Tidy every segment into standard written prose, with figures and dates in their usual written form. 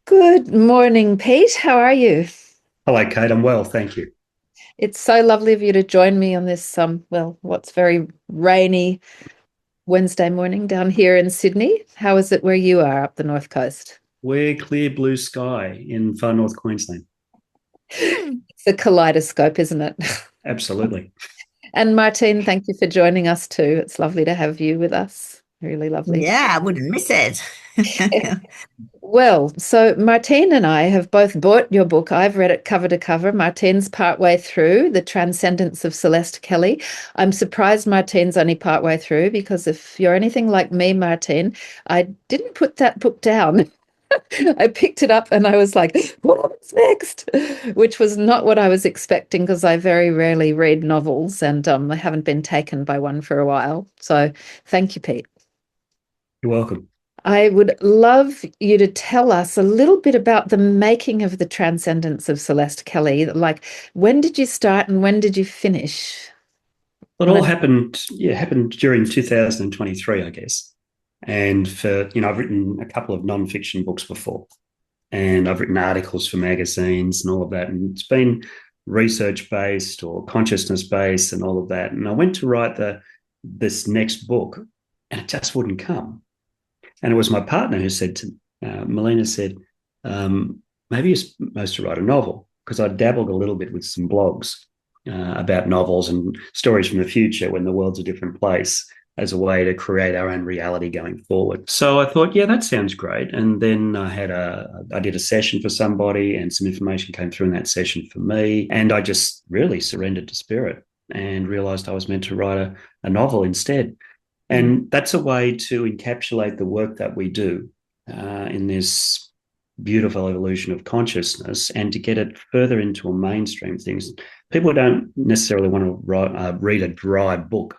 Good morning, Pete. How are you? Hello, Kate. I'm well, thank you. It's so lovely of you to join me on this, what's very rainy Wednesday morning down here in Sydney. How is it where you are up the North Coast? We're clear blue sky in far north Queensland. It's a kaleidoscope, isn't it? Absolutely. And Martine, thank you for joining us too. It's lovely to have you with us. Really lovely. Yeah, I wouldn't miss it. Well, so Martine and I have both bought your book. I've read it cover to cover. Martine's partway through The Transcendence of Celeste Kelly. I'm surprised Martine's only partway through because if you're anything like me, Martine, I didn't put that book down. I picked it up and I was like, what's next? Which was not what I was expecting because I very rarely read novels and I haven't been taken by one for a while. So thank you, Pete. You're welcome. I would love you to tell us a little bit about the making of the Transcendence of Celeste Kelly. Like, when did you start and when did you finish? It On all a, happened during 2023, I guess. And I've written a couple of non-fiction books before, and I've written articles for magazines and all of that. And it's been research-based or consciousness-based and all of that. And I went to write this next book, and it just wouldn't come. And it was my partner who said Melina said, maybe you're supposed to write a novel, because I dabbled a little bit with some blogs about novels and stories from the future when the world's a different place as a way to create our own reality going forward. So I thought, yeah, that sounds great. And then I did a session for somebody and some information came through in that session for me. And I just really surrendered to spirit and realized I was meant to write a novel instead. And that's a way to encapsulate the work that we do in this beautiful evolution of consciousness and to get it further into a mainstream things. People don't necessarily want to read a dry book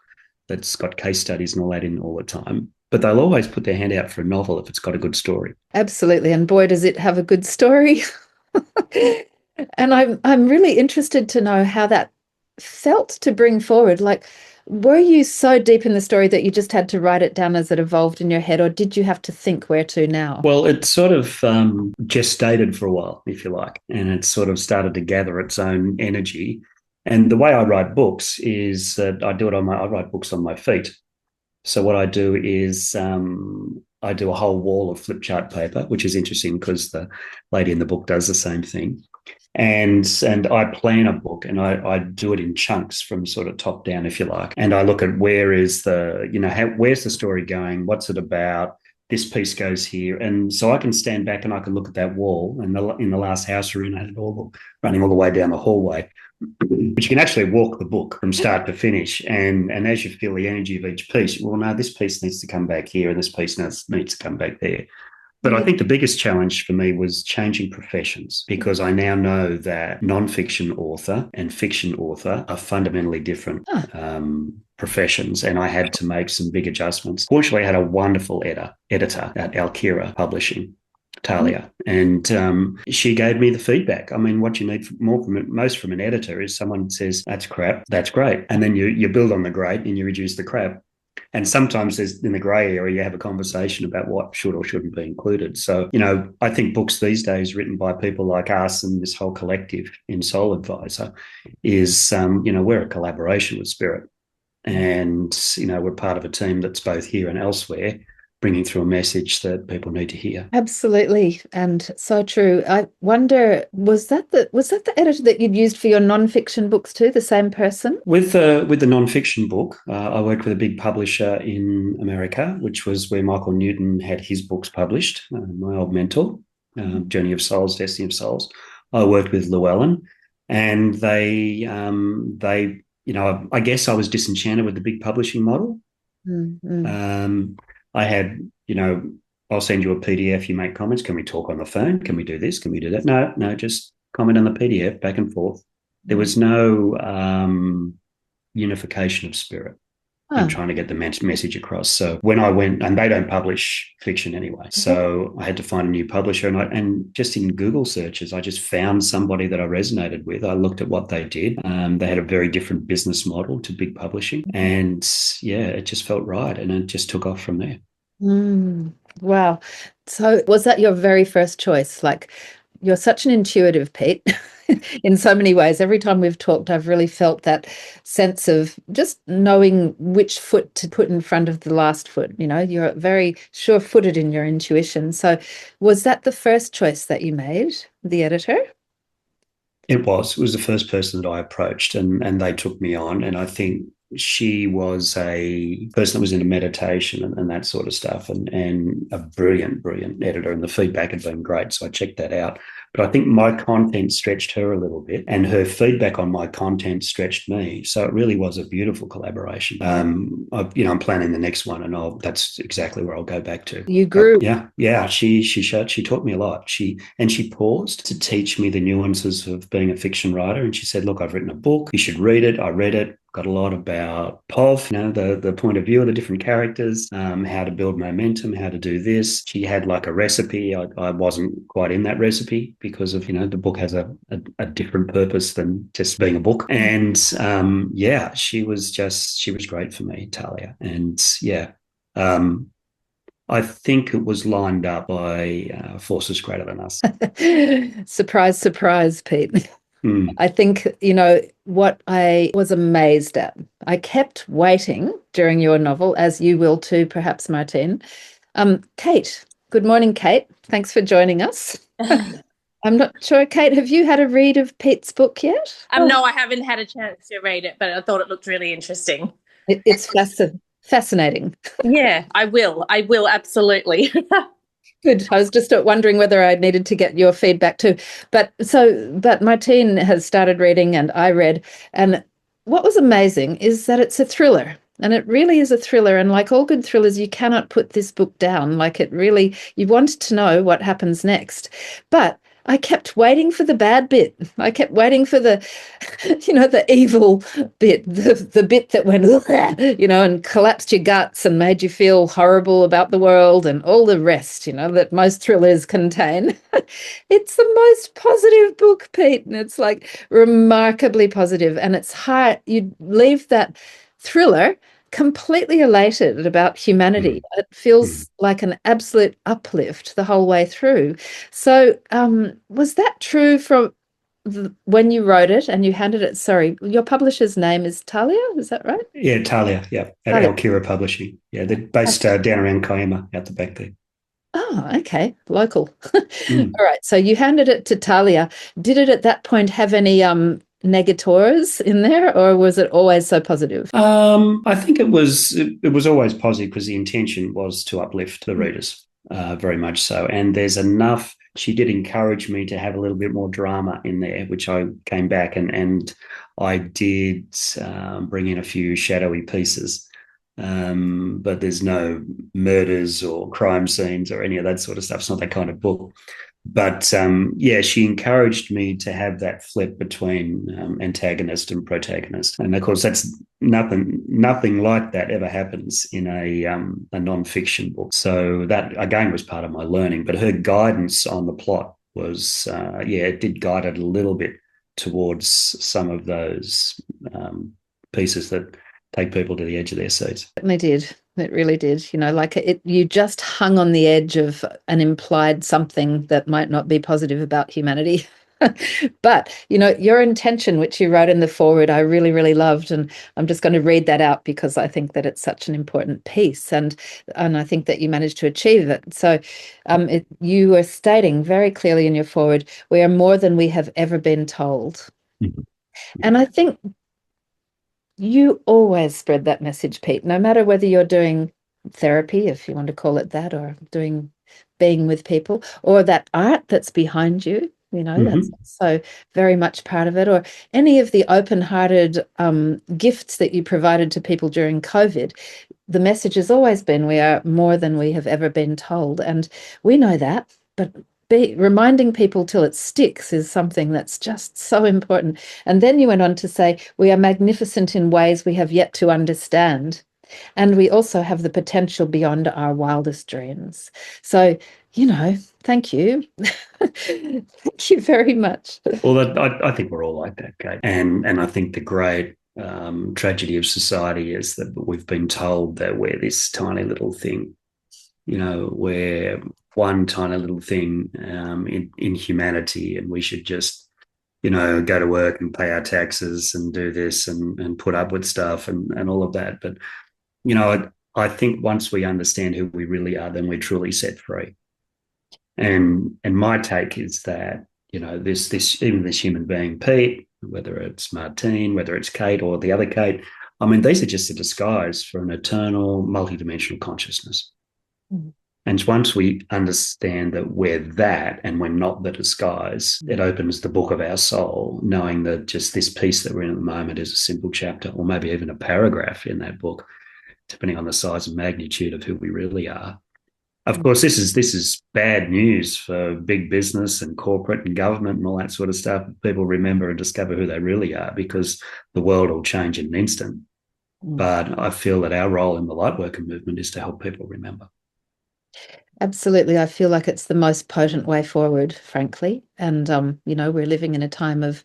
that's got case studies and all that in all the time, but they'll always put their hand out for a novel if it's got a good story. Absolutely. And boy, does it have a good story. And I'm really interested to know how that felt to bring forward. Like, were you so deep in the story that you just had to write it down as it evolved in your head, or did you have to think where to now? Well, it sort of gestated for a while, if you like, and it sort of started to gather its own energy. And the way I write books is that I write books on my feet. So what I do is I do a whole wall of flip chart paper, which is interesting because the lady in the book does the same thing. And I plan a book and I do it in chunks from sort of top down, if you like. And I look at where's the story going? What's it about? This piece goes here. And so I can stand back and I can look at that wall. And in the last house we're in, I had it all running all the way down the hallway. But you can actually walk the book from start to finish. And as you feel the energy of each piece, well, no, this piece needs to come back here and this piece needs to come back there. But I think the biggest challenge for me was changing professions, because I now know that non-fiction author and fiction author are fundamentally different professions, and I had to make some big adjustments. Fortunately, I had a wonderful editor at Alkira Publishing, Talia, and she gave me the feedback. I mean, what you need most from an editor is someone who says, that's crap, that's great. And then you build on the great and you reduce the crap. And sometimes there's in the grey area, you have a conversation about what should or shouldn't be included. So, I think books these days written by people like us and this whole collective in Soul Advisor is, we're a collaboration with Spirit. And, we're part of a team that's both here and elsewhere, bringing through a message that people need to hear. Absolutely, and so true. I wonder, was that the editor that you'd used for your non-fiction books too, the same person? With the non-fiction book, I worked with a big publisher in America, which was where Michael Newton had his books published. My old mentor, Journey of Souls, Destiny of Souls. I worked with Llewellyn, and they, I guess I was disenchanted with the big publishing model. Mm-hmm. I had, I'll send you a PDF, you make comments. Can we talk on the phone? Can we do this? Can we do that? No, just comment on the PDF back and forth. There was no unification of spirit in trying to get the message across. So when I went, and they don't publish fiction anyway, so I had to find a new publisher. And just in Google searches, I just found somebody that I resonated with. I looked at what they did. They had a very different business model to big publishing. And yeah, it just felt right. And it just took off from there. Wow. So was that your very first choice? Like, you're such an intuitive, Pete, in so many ways. Every time we've talked, I've really felt that sense of just knowing which foot to put in front of the last foot. You know, you're very sure-footed in your intuition. So was that the first choice that you made, the editor? It was the first person that I approached, and they took me on. And I think she was a person that was into meditation and that sort of stuff, and a brilliant editor. And the feedback had been great, so I checked that out. But I think my content stretched her a little bit, and her feedback on my content stretched me. So it really was a beautiful collaboration. I'm planning the next one, and that's exactly where I'll go back to. You But grew. yeah, she taught me a lot. She paused to teach me the nuances of being a fiction writer, and she said, "Look, I've written a book. You should read it." I read it. Got a lot about POV, the point of view of the different characters, how to build momentum, how to do this. She had like a recipe. I wasn't quite in that recipe because of, the book has a different purpose than just being a book. And yeah, she was great for me, Talia. And yeah, I think it was lined up by forces greater than us. Surprise, surprise, Pete. Mm. I think, what I was amazed at. I kept waiting during your novel, as you will too, perhaps, Martine. Kate, good morning, Kate. Thanks for joining us. I'm not sure, Kate, have you had a read of Pete's book yet? No, I haven't had a chance to read it, but I thought it looked really interesting. It's fascinating. Yeah, I will. I will, absolutely. Good. I was just wondering whether I needed to get your feedback too. But Martine has started reading and I read. And what was amazing is that it's a thriller. And it really is a thriller. And like all good thrillers, you cannot put this book down. Like it really, you want to know what happens next. But I kept waiting for the bad bit. I kept waiting for the, the evil bit, the bit that went, and collapsed your guts and made you feel horrible about the world and all the rest, that most thrillers contain. It's the most positive book, Pete. And it's like remarkably positive. And it's hard. You leave that thriller completely elated about humanity. It feels like an absolute uplift the whole way through. So, was that true from when you wrote it and you handed it? Sorry, your publisher's name is Talia, is that right? Yeah, Talia, yeah, at Talia. Alkira Publishing. Yeah, they're based down around Kiama out the back there. Oh, okay, local. All right, so you handed it to Talia. Did it at that point have any negators in there, or was it always so positive? I think it was always positive because the intention was to uplift the readers, very much so. And there's enough. She did encourage me to have a little bit more drama in there, which I came back and I did bring in a few shadowy pieces. But there's no murders or crime scenes or any of that sort of stuff. It's not that kind of book. But yeah, she encouraged me to have that flip between antagonist and protagonist, and of course, that's nothing like that ever happens in a non-fiction book. So that again was part of my learning. But her guidance on the plot was, it did guide it a little bit towards some of those pieces that take people to the edge of their seats. Certainly did. It really did. You just hung on the edge of an implied something that might not be positive about humanity. But, your intention, which you wrote in the foreword, I really, really loved. And I'm just going to read that out because I think that it's such an important piece. And I think that you managed to achieve it. So you were stating very clearly in your foreword, we are more than we have ever been told. Mm-hmm. And I think you always spread that message, Pete, no matter whether you're doing therapy, if you want to call it that, or being with people, or that art that's behind you, that's so very much part of it, or any of the open-hearted gifts that you provided to people during COVID. The message has always been, we are more than we have ever been told. And we know that, but reminding people till it sticks is something that's just so important. And then you went on to say, we are magnificent in ways we have yet to understand. And we also have the potential beyond our wildest dreams. So, thank you. Thank you very much. Well, I think we're all like that, Kate. And I think the great tragedy of society is that we've been told that we're this tiny little thing we're one tiny little thing in humanity, and we should just, go to work and pay our taxes and do this and put up with stuff and all of that. But, I think once we understand who we really are, then we're truly set free. And my take is that, even this human being, Pete, whether it's Martine, whether it's Kate or the other Kate, I mean, these are just a disguise for an eternal multidimensional consciousness. Mm. And once we understand that we're that and we're not the disguise, it opens the book of our soul, knowing that just this piece that we're in at the moment is a simple chapter, or maybe even a paragraph in that book, depending on the size and magnitude of who we really are. Of course, this is bad news for big business and corporate and government and all that sort of stuff. People remember and discover who they really are, because the world will change in an instant. But I feel that our role in the Lightworker movement is to help people remember. Absolutely. I feel like it's the most potent way forward, frankly. And, we're living in a time of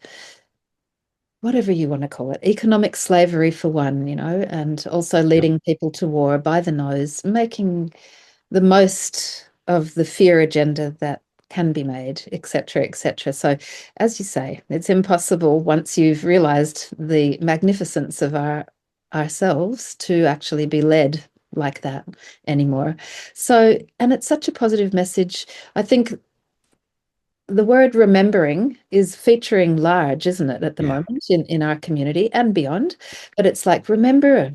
whatever you want to call it, economic slavery for one, and also leading people to war by the nose, making the most of the fear agenda that can be made, et cetera, et cetera. So, as you say, it's impossible once you've realized the magnificence of ourselves to actually be led like that anymore. So, and it's such a positive message. I think the word remembering is featuring large, isn't it, at the moment in our community and beyond. But it's like, remember,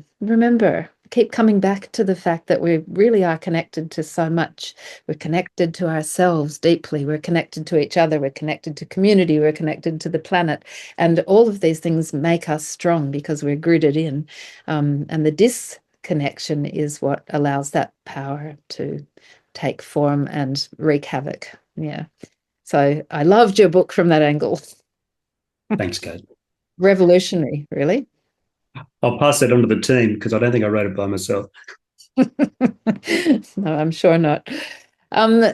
keep coming back to the fact that we really are connected to so much. We're connected to ourselves deeply. We're connected to each other. We're connected to community. We're connected to the planet. And all of these things make us strong because we're rooted in. And the disconnection is what allows that power to take form and wreak havoc. Yeah. So I loved your book from that angle. Thanks, Kate. Revolutionary, really. I'll pass that on to the team, because I don't think I wrote it by myself. No, I'm sure not.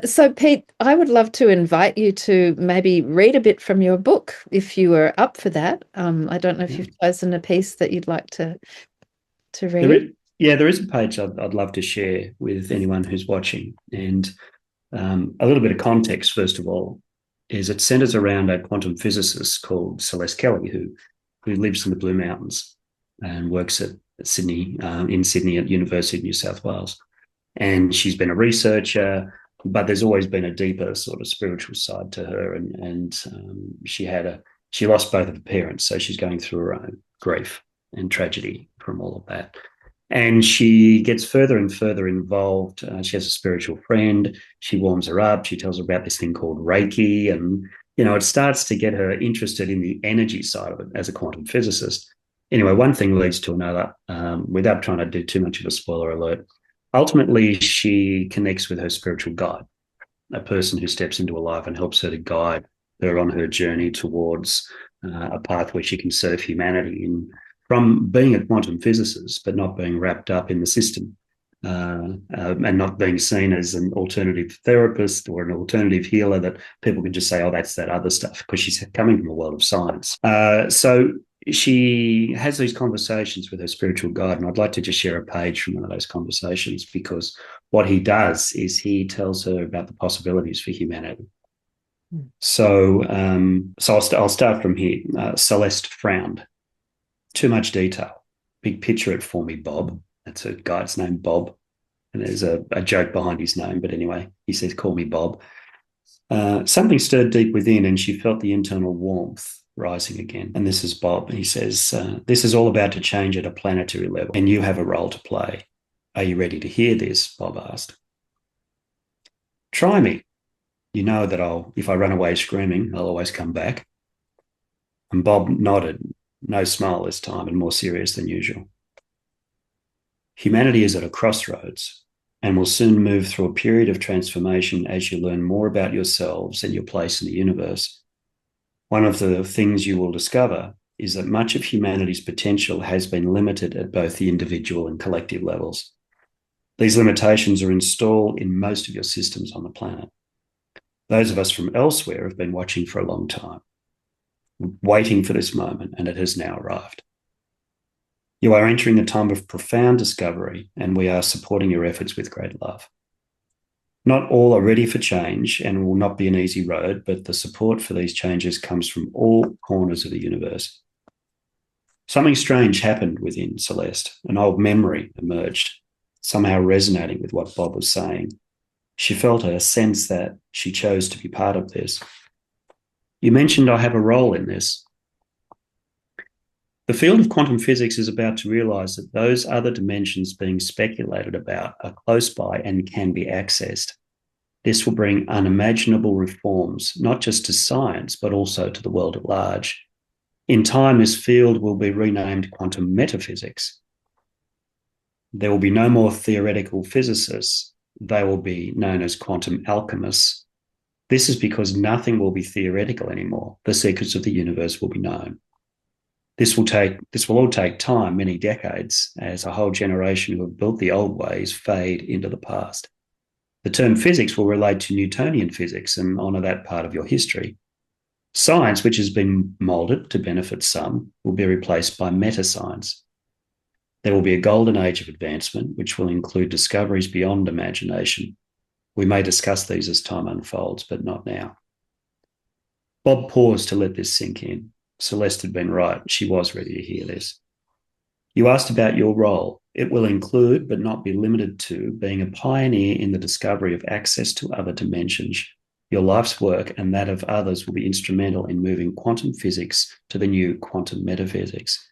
So, Pete, I would love to invite you to maybe read a bit from your book, if you were up for that. I don't know if you've chosen a piece that you'd like to read. There is a page I'd love to share with anyone who's watching. And a little bit of context, first of all, is it centers around a quantum physicist called Celeste Kelly, who lives in the Blue Mountains and works at Sydney, in Sydney at University of New South Wales. And she's been a researcher, but there's always been a deeper sort of spiritual side to her. And she lost both of her parents, so she's going through her own grief and tragedy from all of that. And she gets further and further involved. She has a spiritual friend. She warms her up. She tells her about this thing called Reiki. And, it starts to get her interested in the energy side of it as a quantum physicist. Anyway, one thing leads to another, without trying to do too much of a spoiler alert. Ultimately, she connects with her spiritual guide, a person who steps into her life and helps her to guide her on her journey towards a path where she can serve humanity from being a quantum physicist, but not being wrapped up in the system, and not being seen as an alternative therapist or an alternative healer that people can just say, oh, that's that other stuff, because she's coming from a world of science. So she has these conversations with her spiritual guide, and I'd like to just share a page from one of those conversations, because what he does is he tells her about the possibilities for humanity. So I'll start from here. Celeste frowned. Too much detail. Big picture it for me, Bob. That's a guy's name, Bob. And there's a joke behind his name. But anyway, he says, call me Bob. Something stirred deep within, and she felt the internal warmth rising again. And this is Bob. He says, this is all about to change at a planetary level, and you have a role to play. Are you ready to hear this? Bob asked. Try me. You know that if I run away screaming, I'll always come back. And Bob nodded. No smile this time, and more serious than usual. Humanity is at a crossroads and will soon move through a period of transformation as you learn more about yourselves and your place in the universe. One of the things you will discover is that much of humanity's potential has been limited at both the individual and collective levels. These limitations are installed in most of your systems on the planet. Those of us from elsewhere have been watching for a long time, waiting for this moment, and it has now arrived. You are entering a time of profound discovery, and we are supporting your efforts with great love. Not all are ready for change and will not be an easy road, but the support for these changes comes from all corners of the universe. Something strange happened within Celeste. An old memory emerged, somehow resonating with what Bob was saying. She felt a sense that she chose to be part of this. You mentioned I have a role in this. The field of quantum physics is about to realise that those other dimensions being speculated about are close by and can be accessed. This will bring unimaginable reforms, not just to science, but also to the world at large. In time, this field will be renamed quantum metaphysics. There will be no more theoretical physicists. They will be known as quantum alchemists. This is because nothing will be theoretical anymore. The secrets of the universe will be known. This will all take time, many decades, as a whole generation who have built the old ways fade into the past. The term physics will relate to Newtonian physics and honour that part of your history. Science, which has been moulded to benefit some, will be replaced by meta-science. There will be a golden age of advancement, which will include discoveries beyond imagination. We may discuss these as time unfolds, but not now. Bob paused to let this sink in. Celeste had been right. She was ready to hear this. You asked about your role. It will include, but not be limited to, being a pioneer in the discovery of access to other dimensions. Your life's work and that of others will be instrumental in moving quantum physics to the new quantum metaphysics,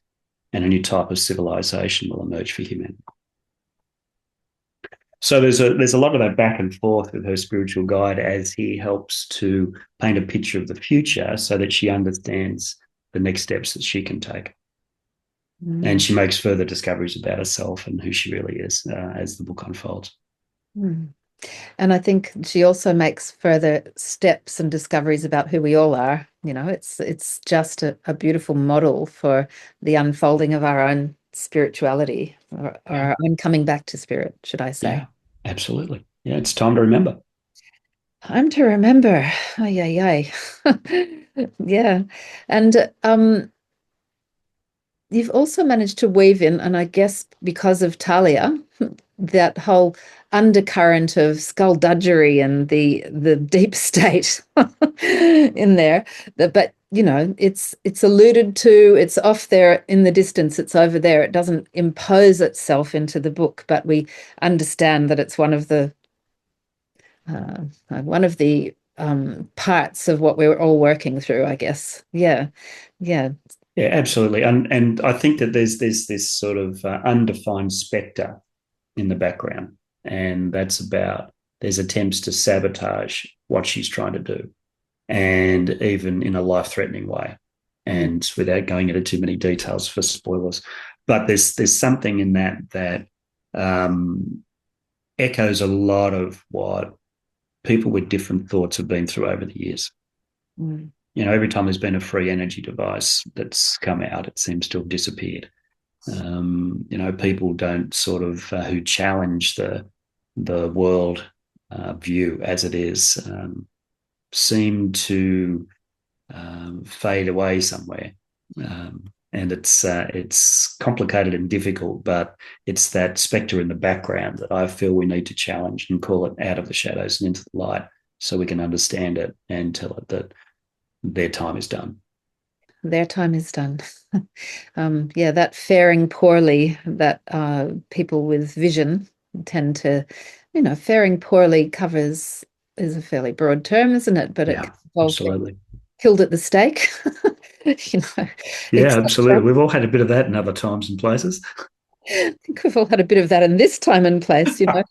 and a new type of civilization will emerge for humanity. So there's a lot of that back and forth with her spiritual guide as he helps to paint a picture of the future so that she understands the next steps that she can take. Mm. And she makes further discoveries about herself and who she really is as the book unfolds. Mm. And I think she also makes further steps and discoveries about who we all are. You know, it's just a beautiful model for the unfolding of our own spirituality, or our own coming back to spirit, should I say. Yeah, absolutely. Yeah, it's time to remember. Time to remember. Ay. Yeah. And you've also managed to weave in, and I guess because of Talia, that whole undercurrent of skullduggery and the deep state in there. But you know, it's alluded to, it's off there in the distance, it's over there. It doesn't impose itself into the book, but we understand that it's one of the parts of what we're all working through, I guess. Yeah. Yeah, absolutely. And I think that there's this sort of undefined spectre in the background, and that's about there's attempts to sabotage what she's trying to do, and even in a life-threatening way, and without going into too many details for spoilers. But there's something in that echoes a lot of what people with different thoughts have been through over the years. Mm. You know, every time there's been a free energy device that's come out, it seems to have disappeared. You know, people don't sort of who challenge the world view as it is seem to fade away somewhere. And it's complicated and difficult, but it's that spectre in the background that I feel we need to challenge and call it out of the shadows and into the light so we can understand it and tell it that their time is done. Their time is done. Yeah, that faring poorly, that people with vision tend to, you know, faring poorly is a fairly broad term, isn't it? But yeah, it involves absolutely killed at the stake. You know. Yeah, absolutely. We've all had a bit of that in other times and places. I think we've all had a bit of that in this time and place, you know.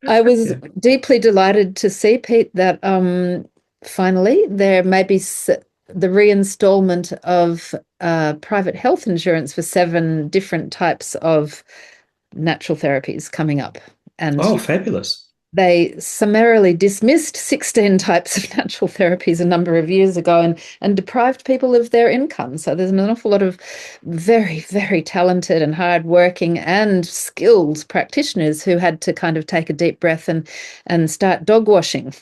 I was deeply delighted to see, Pete, that finally there may be the reinstallment of private health insurance for 7 different types of natural therapies coming up. And fabulous. They summarily dismissed 16 types of natural therapies a number of years ago and deprived people of their income. So there's an awful lot of very, very talented and hardworking and skilled practitioners who had to kind of take a deep breath and start dog washing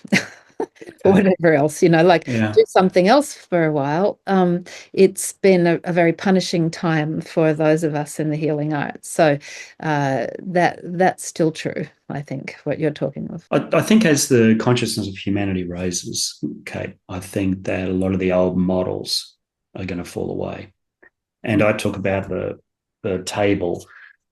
or whatever else, like Yeah. do something else for a while. It's been a very punishing time for those of us in the healing arts. So that's still true, I think, what you're talking of. I think as the consciousness of humanity raises, Kate, I think that a lot of the old models are going to fall away. And I talk about the table,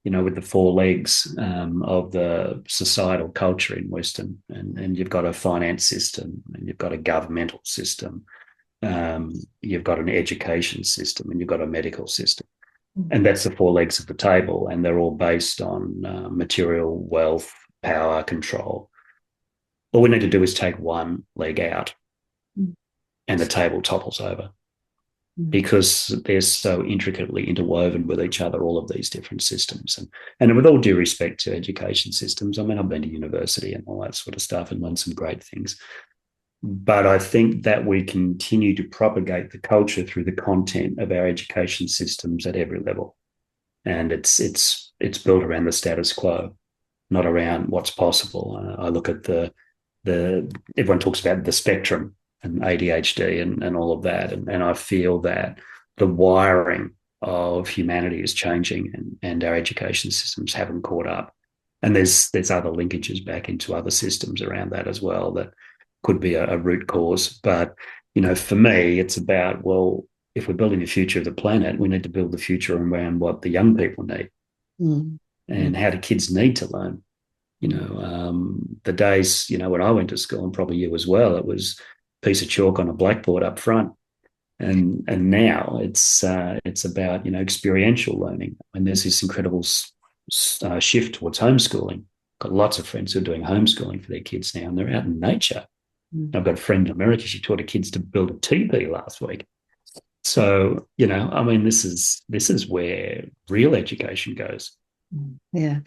with the four legs of the societal culture in Western, and you've got a finance system, and you've got a governmental system, you've got an education system, and you've got a medical system. And that's the four legs of the table, and they're all based on material wealth, power, control. All we need to do is take one leg out, and the table topples over, because they're so intricately interwoven with each other, all of these different systems. And with all due respect to education systems, I mean, I've been to university and all that sort of stuff and learned some great things. But I think that we continue to propagate the culture through the content of our education systems at every level. And it's built around the status quo, not around what's possible. I look at the everyone talks about the spectrum and ADHD and all of that. And I feel that the wiring of humanity is changing, and our education systems haven't caught up. And there's other linkages back into other systems around that as well that could be a root cause. But, for me, it's about, well, if we're building the future of the planet, we need to build the future around what the young people need. And how do kids need to learn? The days, when I went to school, and probably you as well, it was piece of chalk on a blackboard up front. And now it's about, experiential learning. And there's this incredible shift towards homeschooling. Got lots of friends who are doing homeschooling for their kids now, and they're out in nature. I've got a friend in America, she taught her kids to build a teepee last week. So, this is where real education goes. Yeah.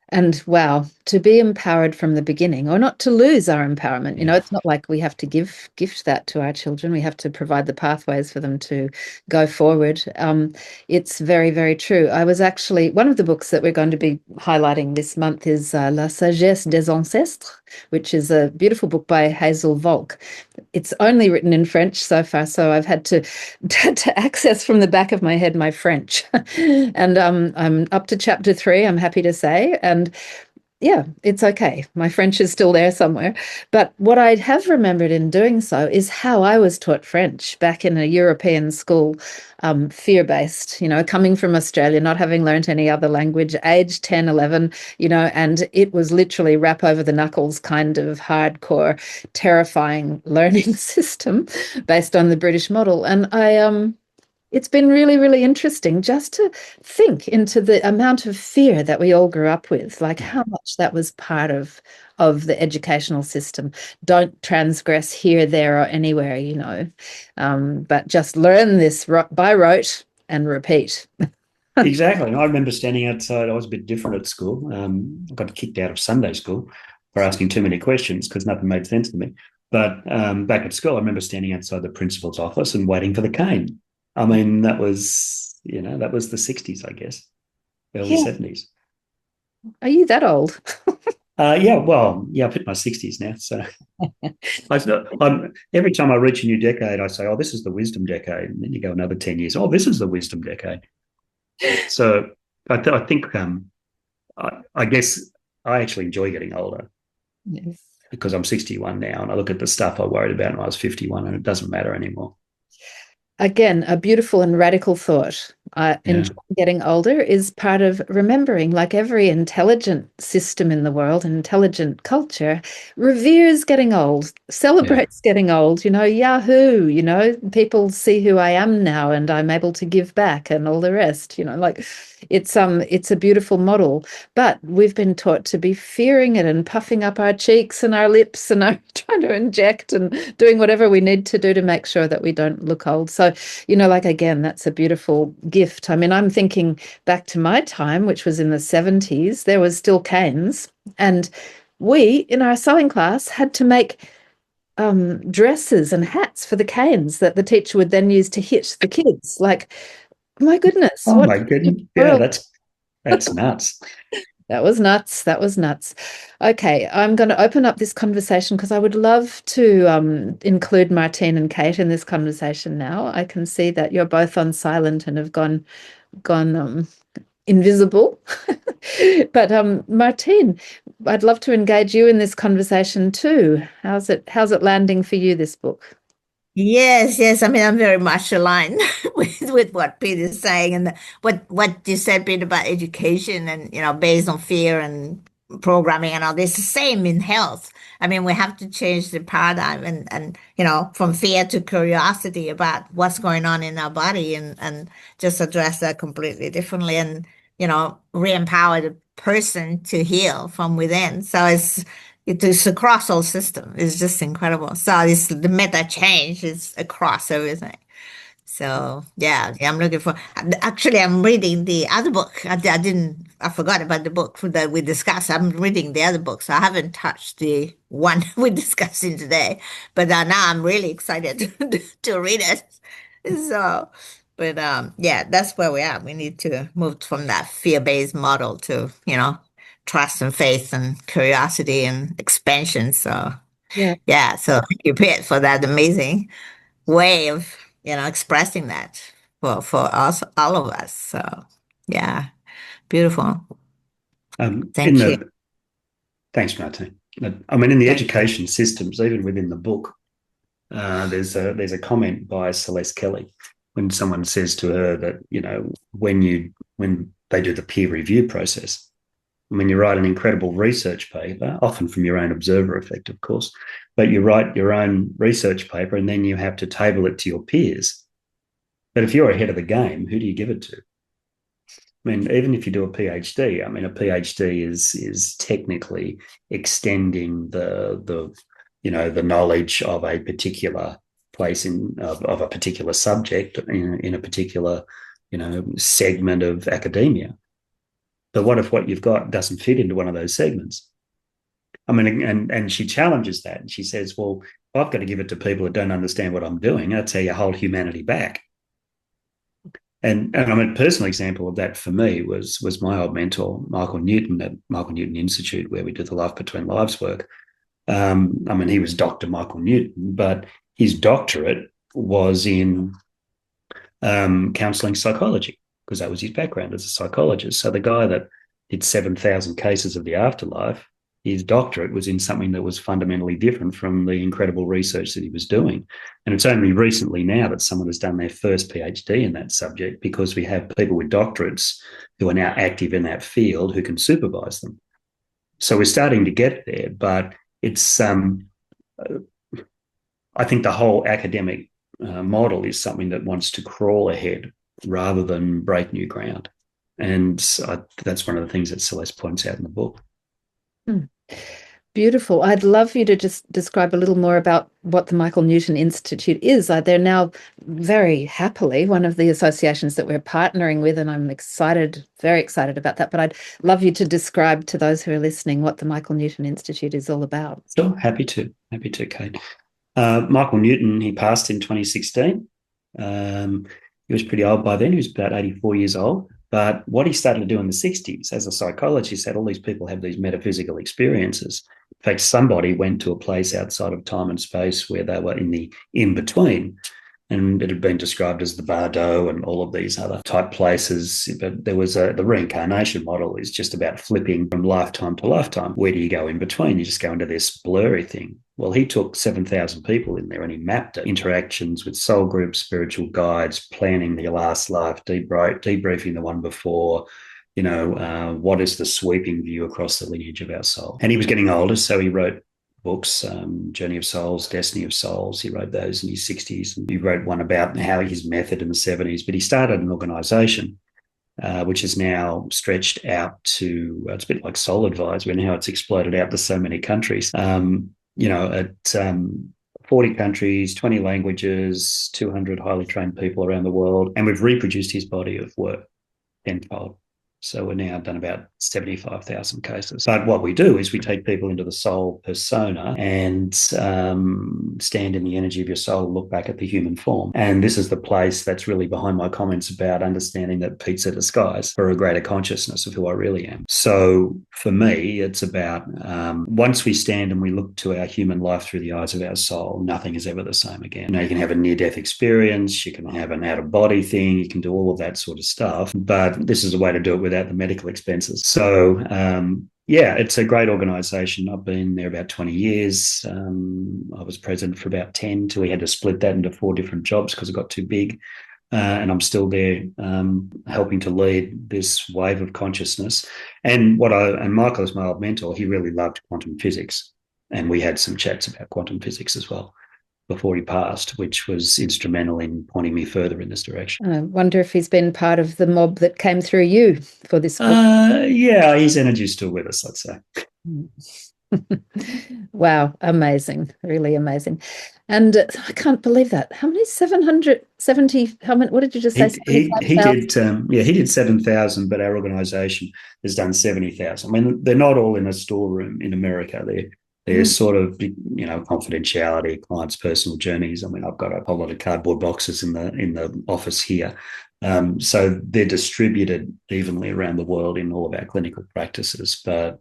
And wow, to be empowered from the beginning, or not to lose our empowerment. It's not like we have to gift that to our children. We have to provide the pathways for them to go forward. It's very, very true. I was actually, one of the books that we're going to be highlighting this month is La Sagesse des Ancêtres, which is a beautiful book by Hazel Volk. It's only written in French so far, so I've had to access from the back of my head my French. And I'm up to chapter 3, I'm happy to say. And yeah, it's okay. My French is still there somewhere. But what I have remembered in doing so is how I was taught French back in a European school, fear-based, coming from Australia, not having learnt any other language, age 10, 11, and it was literally rap over the knuckles kind of hardcore, terrifying learning system based on the British model. And it's been really, really interesting just to think into the amount of fear that we all grew up with, like how much that was part of the educational system. Don't transgress here, there, or anywhere, but just learn this by rote and repeat. Exactly. I remember standing outside. I was a bit different at school. I got kicked out of Sunday school for asking too many questions because nothing made sense to me. But back at school, I remember standing outside the principal's office and waiting for the cane. I mean, that was the 60s, I guess, early 70s. Are you that old? Yeah, well, yeah, I've hit my 60s now. So every time I reach a new decade, I say, oh, this is the wisdom decade. And then you go another 10 years. Oh, this is the wisdom decade. So I think, I guess I actually enjoy getting older. Yes. Because I'm 61 now, and I look at the stuff I worried about when I was 51, and it doesn't matter anymore. Again, a beautiful and radical thought. Enjoying getting older is part of remembering, like every intelligent system in the world, an intelligent culture reveres getting old, celebrates getting old, yahoo, people see who I am now and I'm able to give back and all the rest, like it's a beautiful model. But we've been taught to be fearing it and puffing up our cheeks and our lips and trying to inject and doing whatever we need to do to make sure that we don't look old. So, again, that's a beautiful gift. I mean, I'm thinking back to my time, which was in the 70s, there was still canes. And we, in our sewing class, had to make dresses and hats for the canes that the teacher would then use to hit the kids. Like, my goodness. Oh, my goodness. Yeah, that's nuts. That was nuts. That was nuts. Okay, I'm going to open up this conversation because I would love to include Martine and Kate in this conversation now. I can see that you're both on silent and have gone invisible. But Martine, I'd love to engage you in this conversation too. How's it landing for you, this book? Yes, yes. I mean, I'm very much aligned with what Peter is saying, and what you said, Peter, about education and based on fear and programming and all this. The same in health. I mean, we have to change the paradigm and from fear to curiosity about what's going on in our body and just address that completely differently and re-empower the person to heal from within. So it's across all system. It's just incredible. So the meta change is across everything. So yeah, I'm looking for. Actually, I'm reading the other book. I forgot about the book that we discussed. I'm reading the other book, so I haven't touched the one we're discussing today. But now I'm really excited to read it. So, but yeah, that's where we are. We need to move from that fear-based model to trust and faith and curiosity and expansion. So Yeah. yeah, so thank you, Pete, for that amazing way of expressing that for us, all of us. So yeah, beautiful. Thank you. Thanks, Martine. I mean, in the Thank you. education systems, even within the book, there's a comment by Celeste Kelly when someone says to her that when they do the peer review process, I mean, you write an incredible research paper, often from your own observer effect, of course, but you write your own research paper and then you have to table it to your peers. But if you're ahead of the game, who do you give it to? I mean, even if you do a PhD, I mean, a PhD is technically extending the knowledge of a particular place of a particular subject in a particular segment of academia. But what if what you've got doesn't fit into one of those segments? I mean, and she challenges that. And she says, well, I've got to give it to people that don't understand what I'm doing. That's how you hold humanity back. And I mean, a personal example of that for me was my old mentor, Michael Newton, at Michael Newton Institute, where we did the Life Between Lives work. I mean, he was Dr. Michael Newton, but his doctorate was in counselling psychology, because that was his background as a psychologist. So the guy that did 7,000 cases of the afterlife, his doctorate was in something that was fundamentally different from the incredible research that he was doing. And it's only recently now that someone has done their first PhD in that subject, because we have people with doctorates who are now active in that field who can supervise them. So we're starting to get there, but it's I think the whole academic model is something that wants to crawl ahead rather than break new ground. And that's one of the things that Celeste points out in the book. Beautiful. I'd love you to just describe a little more about what the Michael Newton Institute is. They're now very happily one of the associations that we're partnering with, and I'm very excited about that. But I'd love you to describe to those who are listening what the Michael Newton Institute is all about. Sure, happy to, Kate. Michael Newton, he passed in 2016. He was pretty old by then. He was about 84 years old. But what he started to do in the 60s, as a psychologist, said all these people have these metaphysical experiences. In fact, somebody went to a place outside of time and space where they were in the in-between, and it had been described as the Bardo and all of these other type places. But there was the reincarnation model is just about flipping from lifetime to lifetime. Where do you go in between? You just go into this blurry thing. Well, he took 7,000 people in there and he mapped it. Interactions with soul groups, spiritual guides, planning the last life, debriefing the one before, what is the sweeping view across the lineage of our soul. And he was getting older, so he wrote books, Journey of Souls, Destiny of Souls. He wrote those in his 60s. And he wrote one about how his method in the 70s. But he started an organisation which is now stretched out to, it's a bit like Soul Advice, where now it's exploded out to so many countries. At 40 countries, 20 languages, 200 highly trained people around the world. And we've reproduced his body of work tenfold. So we're now done about 75,000 cases. But what we do is we take people into the soul persona and stand in the energy of your soul, look back at the human form. And this is the place that's really behind my comments about understanding that Pete's a disguise for a greater consciousness of who I really am. So for me, it's about once we stand and we look to our human life through the eyes of our soul, nothing is ever the same again. You know, you can have a near-death experience, you can have an out-of-body thing, you can do all of that sort of stuff, but this is a way to do it without the medical expenses. So yeah, it's a great organisation. I've been there about 20 years. I was president for about 10 till we had to split that into 4 different jobs because it got too big. And I'm still there helping to lead this wave of consciousness. And Michael is my old mentor. He really loved quantum physics. And we had some chats about quantum physics as well before he passed, which was instrumental in pointing me further in this direction. I wonder if he's been part of the mob that came through you for this book. Yeah, his energy's still with us, I'd say. Wow, amazing, really amazing. And I can't believe that. How many? 770, how many, what did you just say? He did 7,000, but our organisation has done 70,000. I mean, they're not all in a storeroom in America. They're sort of, you know, confidentiality, clients' personal journeys. I mean, I've got a whole lot of cardboard boxes in the office here. So they're distributed evenly around the world in all of our clinical practices. But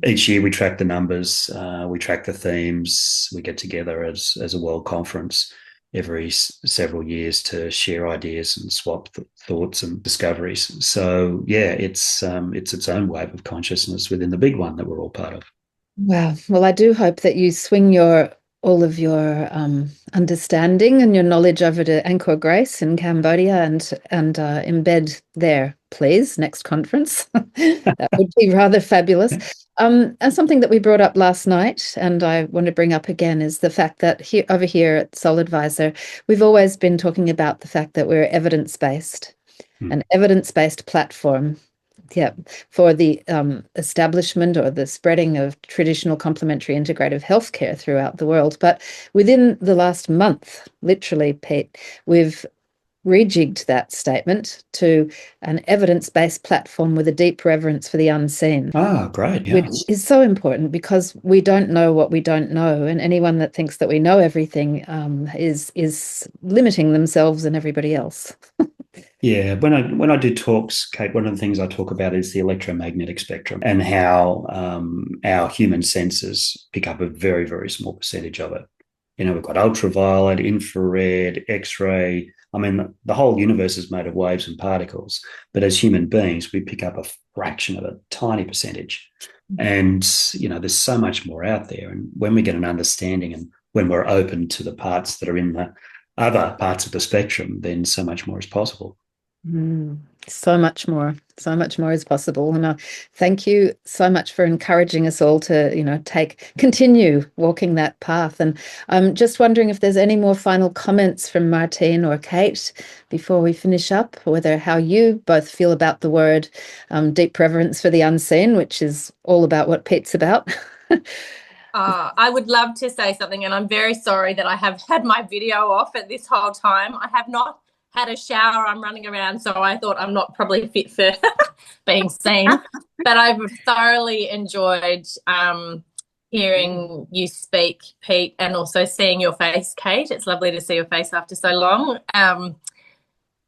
each year we track the numbers, we track the themes, we get together as a world conference every several years to share ideas and swap thoughts and discoveries. So yeah, it's its own wave of consciousness within the big one that we're all part of. Wow. Well, I do hope that you swing all of your understanding and your knowledge over to Angkor Grace in Cambodia and embed there, please, next conference. That would be rather fabulous. And something that we brought up last night, and I want to bring up again, is the fact that over here at Soul Advisor, we've always been talking about the fact that we're evidence-based, an evidence-based platform. Yeah, for the establishment or the spreading of traditional complementary integrative healthcare throughout the world. But within the last month, literally, Pete, we've rejigged that statement to an evidence-based platform with a deep reverence for the unseen. Ah, great. Yeah. Which is so important because we don't know what we don't know. And anyone that thinks that we know everything is limiting themselves and everybody else. Yeah, when I do talks, Kate, one of the things I talk about is the electromagnetic spectrum and how our human senses pick up a very, very small percentage of it. You know, we've got ultraviolet, infrared, X-ray. I mean, the whole universe is made of waves and particles, but as human beings, we pick up a fraction of a tiny percentage. And, you know, there's so much more out there. And when we get an understanding and when we're open to the parts that are in the other parts of the spectrum, then so much more is possible. So much more is possible. And thank you so much for encouraging us all to, you know, continue walking that path. And I'm just wondering if there's any more final comments from Martine or Kate before we finish up, whether how you both feel about the word deep reverence for the unseen, which is all about what Pete's about. I would love to say something, and I'm very sorry that I have had my video off at this whole time. I have not had a shower. I'm running around, so I thought I'm not probably fit for being seen. But I've thoroughly enjoyed hearing you speak, Pete, and also seeing your face, Kate. It's lovely to see your face after so long.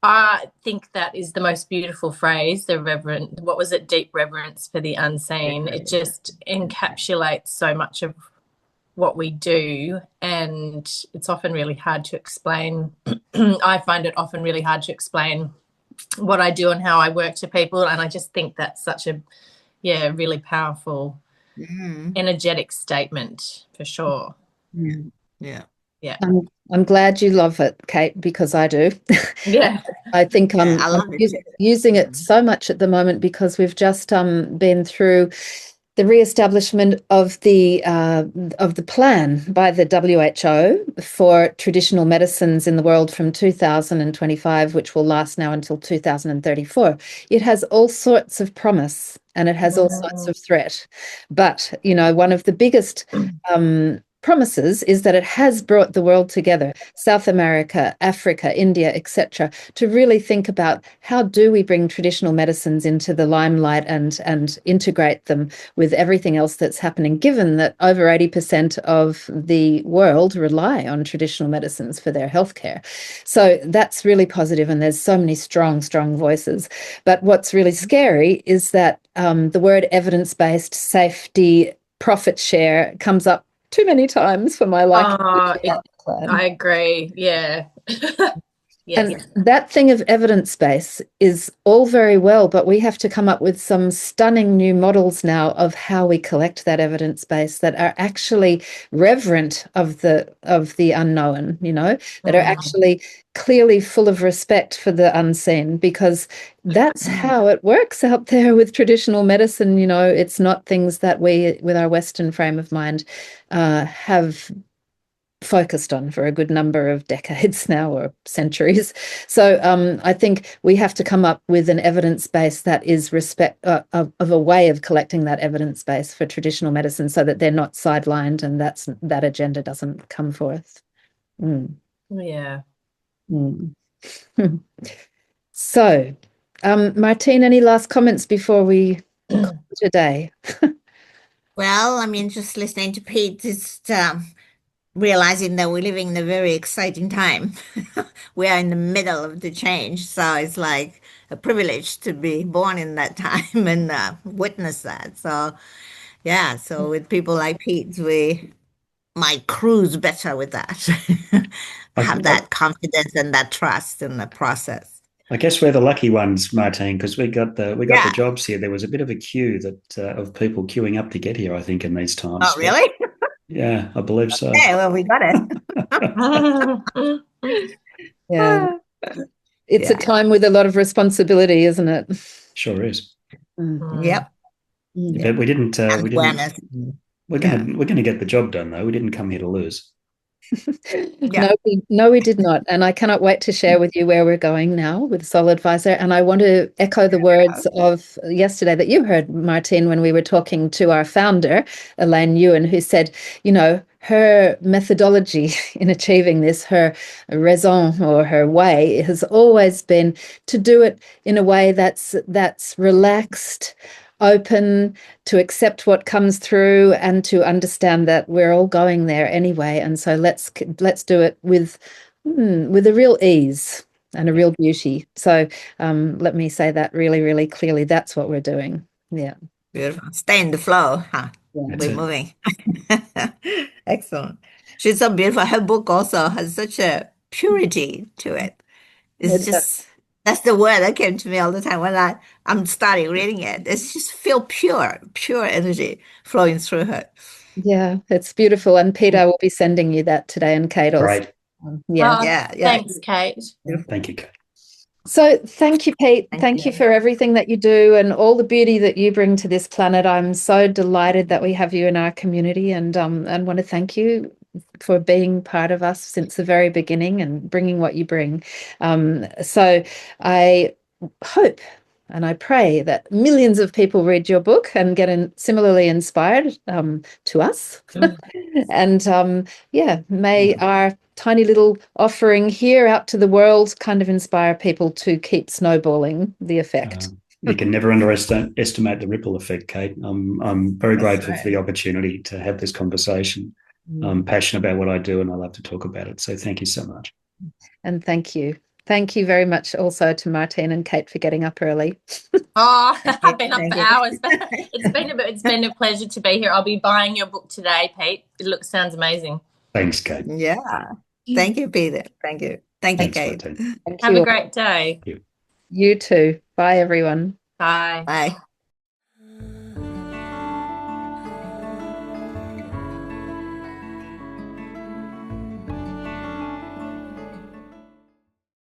I think that is the most beautiful phrase, deep reverence for the unseen. It just encapsulates so much of what we do, and it's often really hard to explain. I find it often really hard to explain what I do and how I work to people, and I just think that's such a really powerful energetic statement for sure. Yeah. I'm glad you love it, Kate, because I do. Yeah. I think I'm using it Mm-hmm. so much at the moment because we've just been through the re-establishment of the plan by the WHO for traditional medicines in the world from 2025, which will last now until 2034. It has all sorts of promise and it has all sorts of threat. But, you know, one of the biggest promises is that it has brought the world together, South America, Africa, India, etc., to really think about how do we bring traditional medicines into the limelight and integrate them with everything else that's happening, given that over 80% of the world rely on traditional medicines for their healthcare. So that's really positive, and there's so many strong voices. But what's really scary is that the word evidence-based, safety, profit share comes up too many times for my liking. I agree. Yeah. Yes. And that thing of evidence base is all very well, but we have to come up with some stunning new models now of how we collect that evidence base that are actually reverent of the unknown, that are actually clearly full of respect for the unseen, because that's how it works out there with traditional medicine. It's not things that we, with our Western frame of mind, have focused on for a good number of decades now, or centuries. So I think we have to come up with an evidence base that is of a way of collecting that evidence base for traditional medicine, so that they're not sidelined and that agenda doesn't come forth. Yeah. So, Martine, any last comments before we call today? Well, I mean, just listening to Pete, just realizing that we're living in a very exciting time. We are in the middle of the change, so it's like a privilege to be born in that time and witness that. So, yeah, so with people like Pete, we might cruise better with that, have that confidence and that trust in the process. I guess we're the lucky ones, Martine, because we got the jobs here. There was a bit of a queue of people queuing up to get here, I think, in these times. Oh, really? Yeah, I believe so. Okay, well, we got it. Yeah. It's a time with a lot of responsibility, isn't it? Sure is. Yep. But we didn't. We're going to get the job done, though. We didn't come here to lose. No, we did not. And I cannot wait to share with you where we're going now with Soul Advisor. And I want to echo the words of yesterday that you heard, Martine, when we were talking to our founder, Elaine Ewan, who said, her methodology in achieving this, her raison or her way, has always been to do it in a way that's relaxed, open, to accept what comes through, and to understand that we're all going there anyway. And so let's do it with a real ease and a real beauty. So let me say that really, really clearly. That's what we're doing. Yeah. Beautiful. Stay in the flow, huh? Yeah. We're moving. Excellent. She's so beautiful. Her book also has such a purity to it. It's just... That's the word that came to me all the time when I'm starting reading it. It's just feel pure energy flowing through her. Yeah, it's beautiful. And Peter will be sending you that today, and Kate also. Right. Yeah. Thanks, Kate. Thank you, Kate. So thank you, Pete. Thank you for everything that you do and all the beauty that you bring to this planet. I'm so delighted that we have you in our community, and want to thank you for being part of us since the very beginning and bringing what you bring. So I hope and I pray that millions of people read your book and get similarly inspired to us. And may our tiny little offering here out to the world kind of inspire people to keep snowballing the effect. You can never underestimate the ripple effect, Kate. I'm very grateful for the opportunity to have this conversation. I'm passionate about what I do, and I love to talk about it. So thank you so much. And thank you. Thank you very much also to Martine and Kate for getting up early. I've been up for hours. It's been a pleasure to be here. I'll be buying your book today, Pete. It sounds amazing. Thanks, Kate. Yeah. Thank you, Peter. Thank you. Thank you, Kate. Have a great day. You too. Bye, everyone. Bye. Bye.